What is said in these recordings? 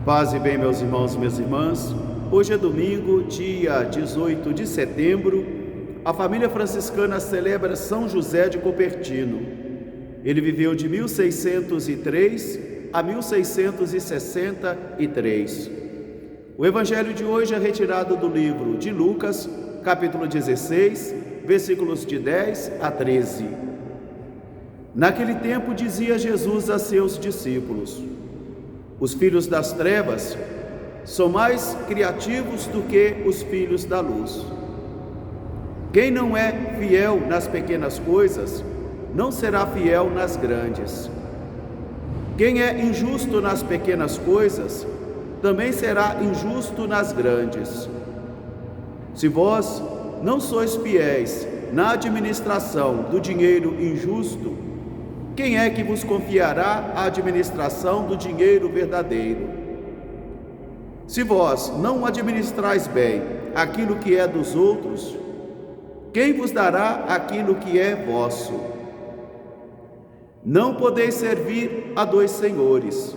Paz e bem, meus irmãos e minhas irmãs. Hoje é domingo, dia 18 de setembro. A família franciscana celebra São José de Copertino. Ele viveu de 1603 a 1663. O evangelho de hoje é retirado do livro de Lucas, capítulo 16, versículos de 10 a 13. Naquele tempo dizia Jesus a seus discípulos: os filhos das trevas são mais criativos do que os filhos da luz. Quem não é fiel nas pequenas coisas, não será fiel nas grandes. Quem é injusto nas pequenas coisas, também será injusto nas grandes. Se vós não sois fiéis na administração do dinheiro injusto, quem é que vos confiará a administração do dinheiro verdadeiro? Se vós não administrais bem aquilo que é dos outros, quem vos dará aquilo que é vosso? Não podeis servir a dois senhores.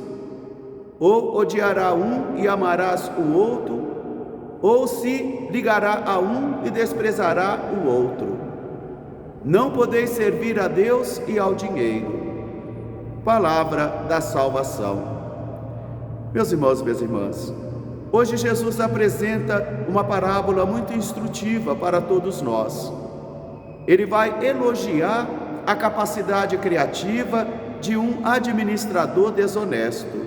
Ou odiará um e amarás o outro, ou se ligará a um e desprezará o outro. Não podeis servir a Deus e ao dinheiro. Palavra da salvação. Meus irmãos e minhas irmãs, hoje Jesus apresenta uma parábola muito instrutiva para todos nós. Ele vai elogiar a capacidade criativa de um administrador desonesto.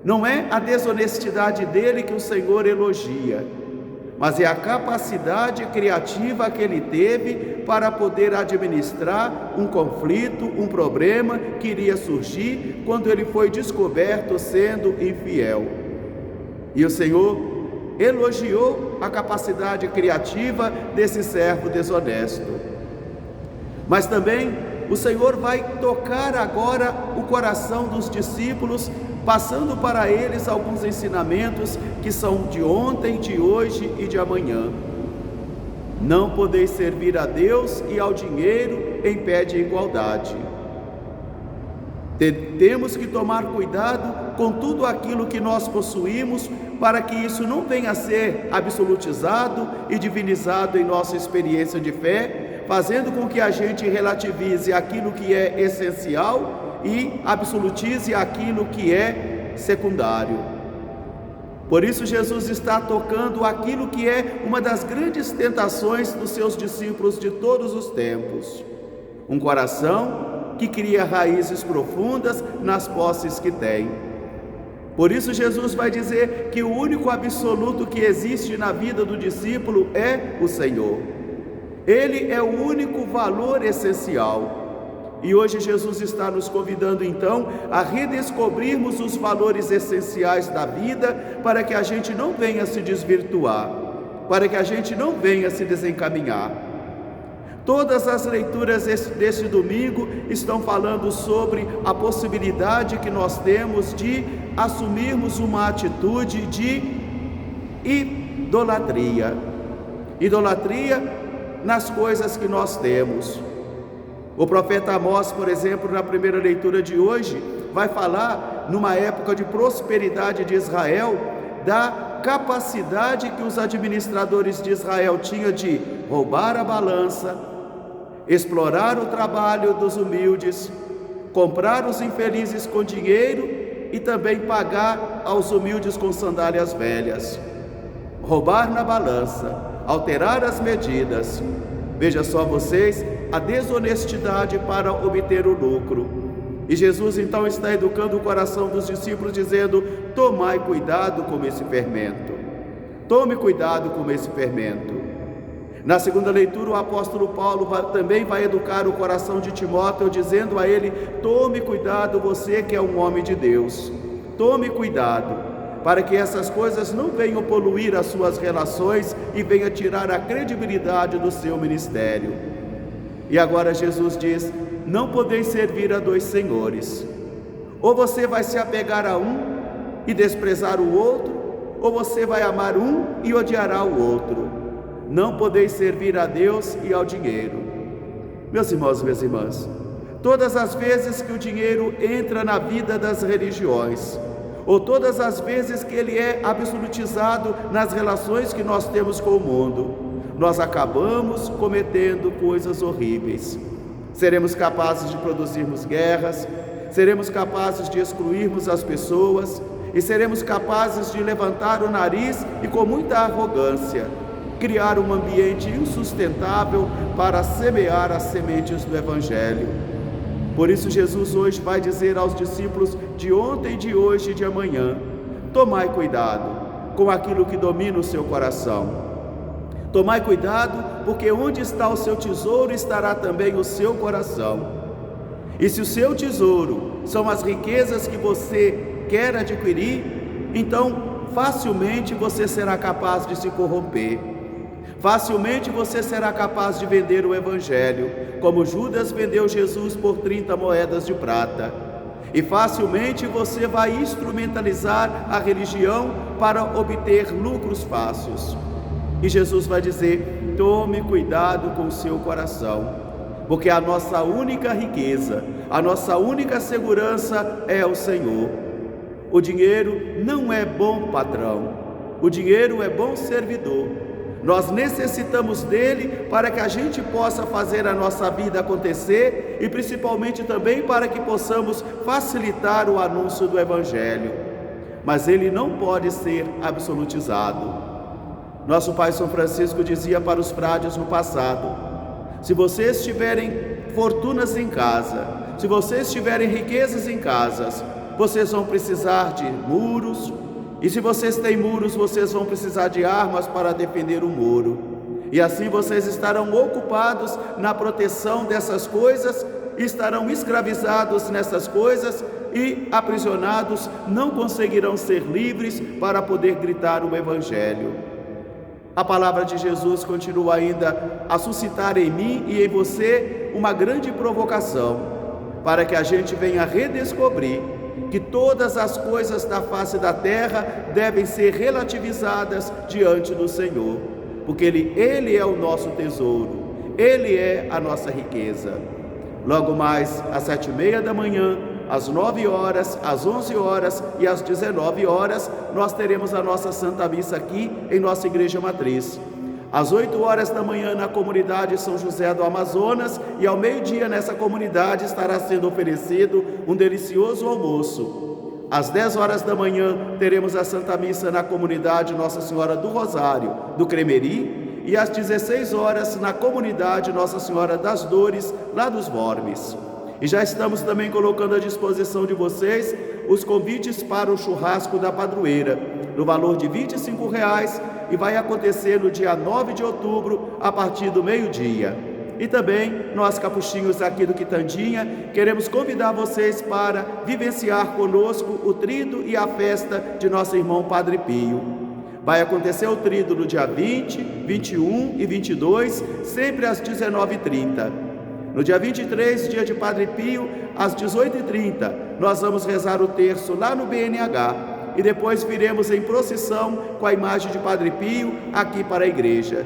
Não é a desonestidade dele que o Senhor elogia, mas é a capacidade criativa que ele teve para poder administrar um conflito, um problema que iria surgir quando ele foi descoberto sendo infiel. E o Senhor elogiou a capacidade criativa desse servo desonesto. Mas também o Senhor vai tocar agora o coração dos discípulos, passando para eles alguns ensinamentos que são de ontem, de hoje e de amanhã. Não podeis servir a Deus e ao dinheiro em pé de igualdade. Temos que tomar cuidado com tudo aquilo que nós possuímos, para que isso não venha a ser absolutizado e divinizado em nossa experiência de fé, fazendo com que a gente relativize aquilo que é essencial e absolutize aquilo que é secundário. Por isso Jesus está tocando aquilo que é uma das grandes tentações dos seus discípulos de todos os tempos. Um coração que cria raízes profundas nas posses que tem. Por isso Jesus vai dizer que o único absoluto que existe na vida do discípulo é o Senhor. Ele é o único valor essencial. E hoje Jesus está nos convidando então a redescobrirmos os valores essenciais da vida, para que a gente não venha se desvirtuar, para que a gente não venha se desencaminhar. Todas as leituras deste domingo estão falando sobre a possibilidade que nós temos de assumirmos uma atitude de idolatria. Idolatria nas coisas que nós temos. O profeta Amós, por exemplo, na primeira leitura de hoje, vai falar, numa época de prosperidade de Israel, da capacidade que os administradores de Israel tinham de roubar a balança, explorar o trabalho dos humildes, comprar os infelizes com dinheiro e também pagar aos humildes com sandálias velhas. Roubar na balança, alterar as medidas. Veja só vocês, a desonestidade para obter o lucro. E Jesus então está educando o coração dos discípulos, dizendo: tomai cuidado com esse fermento. Tome cuidado com esse fermento. Na segunda leitura, o apóstolo Paulo também vai educar o coração de Timóteo, dizendo a ele: tome cuidado, você que é um homem de Deus. Tome cuidado, para que essas coisas não venham poluir as suas relações e venham tirar a credibilidade do seu ministério. E agora Jesus diz: não podeis servir a dois senhores. Ou você vai se apegar a um e desprezar o outro, ou você vai amar um e odiará o outro. Não podeis servir a Deus e ao dinheiro. Meus irmãos e minhas irmãs, todas as vezes que o dinheiro entra na vida das religiões, ou todas as vezes que ele é absolutizado nas relações que nós temos com o mundo, nós acabamos cometendo coisas horríveis. Seremos capazes de produzirmos guerras, seremos capazes de excluirmos as pessoas e seremos capazes de levantar o nariz e, com muita arrogância, criar um ambiente insustentável para semear as sementes do Evangelho. Por isso Jesus hoje vai dizer aos discípulos de ontem, de hoje e de amanhã: tomai cuidado com aquilo que domina o seu coração. Tomai cuidado, porque onde está o seu tesouro estará também o seu coração. E se o seu tesouro são as riquezas que você quer adquirir, então facilmente você será capaz de se corromper. Facilmente você será capaz de vender o Evangelho, como Judas vendeu Jesus por 30 moedas de prata. E facilmente você vai instrumentalizar a religião para obter lucros fáceis. E Jesus vai dizer: tome cuidado com o seu coração, porque a nossa única riqueza, a nossa única segurança é o Senhor. O dinheiro não é bom patrão, o dinheiro é bom servidor. Nós necessitamos dele para que a gente possa fazer a nossa vida acontecer e principalmente também para que possamos facilitar o anúncio do Evangelho. Mas ele não pode ser absolutizado. Nosso pai São Francisco dizia para os frades no passado: se vocês tiverem fortunas em casa, se vocês tiverem riquezas em casas, vocês vão precisar de muros, e se vocês têm muros, vocês vão precisar de armas para defender o muro. E assim vocês estarão ocupados na proteção dessas coisas, estarão escravizados nessas coisas e aprisionados, não conseguirão ser livres para poder gritar o Evangelho. A palavra de Jesus continua ainda a suscitar em mim e em você uma grande provocação, para que a gente venha redescobrir que todas as coisas da face da terra devem ser relativizadas diante do Senhor, porque Ele é o nosso tesouro, Ele é a nossa riqueza. Logo mais às 7h30 da manhã, às 9 horas, às 11 horas e às 19 horas, nós teremos a nossa Santa Missa aqui em nossa Igreja Matriz. Às 8 horas da manhã na comunidade São José do Amazonas e ao meio-dia nessa comunidade estará sendo oferecido um delicioso almoço. Às 10 horas da manhã teremos a Santa Missa na comunidade Nossa Senhora do Rosário, do Cremeri, e às 16 horas na comunidade Nossa Senhora das Dores, lá dos Mormes. E já estamos também colocando à disposição de vocês os convites para o churrasco da padroeira, no valor de R$ 25, e vai acontecer no dia 9 de outubro, a partir do meio-dia. E também, nós capuchinhos aqui do Quitandinha, queremos convidar vocês para vivenciar conosco o tríduo e a festa de nosso irmão Padre Pio. Vai acontecer o tríduo no dia 20, 21 e 22, sempre às 19h30. No dia 23, dia de Padre Pio, às 18h30, nós vamos rezar o terço lá no BNH e depois viremos em procissão com a imagem de Padre Pio aqui para a igreja.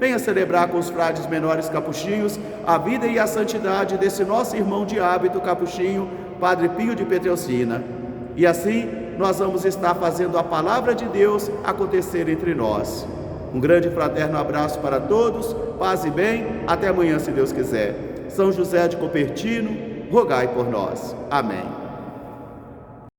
Venha celebrar com os frades menores capuchinhos a vida e a santidade desse nosso irmão de hábito capuchinho, Padre Pio de Pietrelcina. E assim nós vamos estar fazendo a palavra de Deus acontecer entre nós. Um grande fraterno abraço para todos, paz e bem, até amanhã se Deus quiser. São José de Cupertino, rogai por nós. Amém.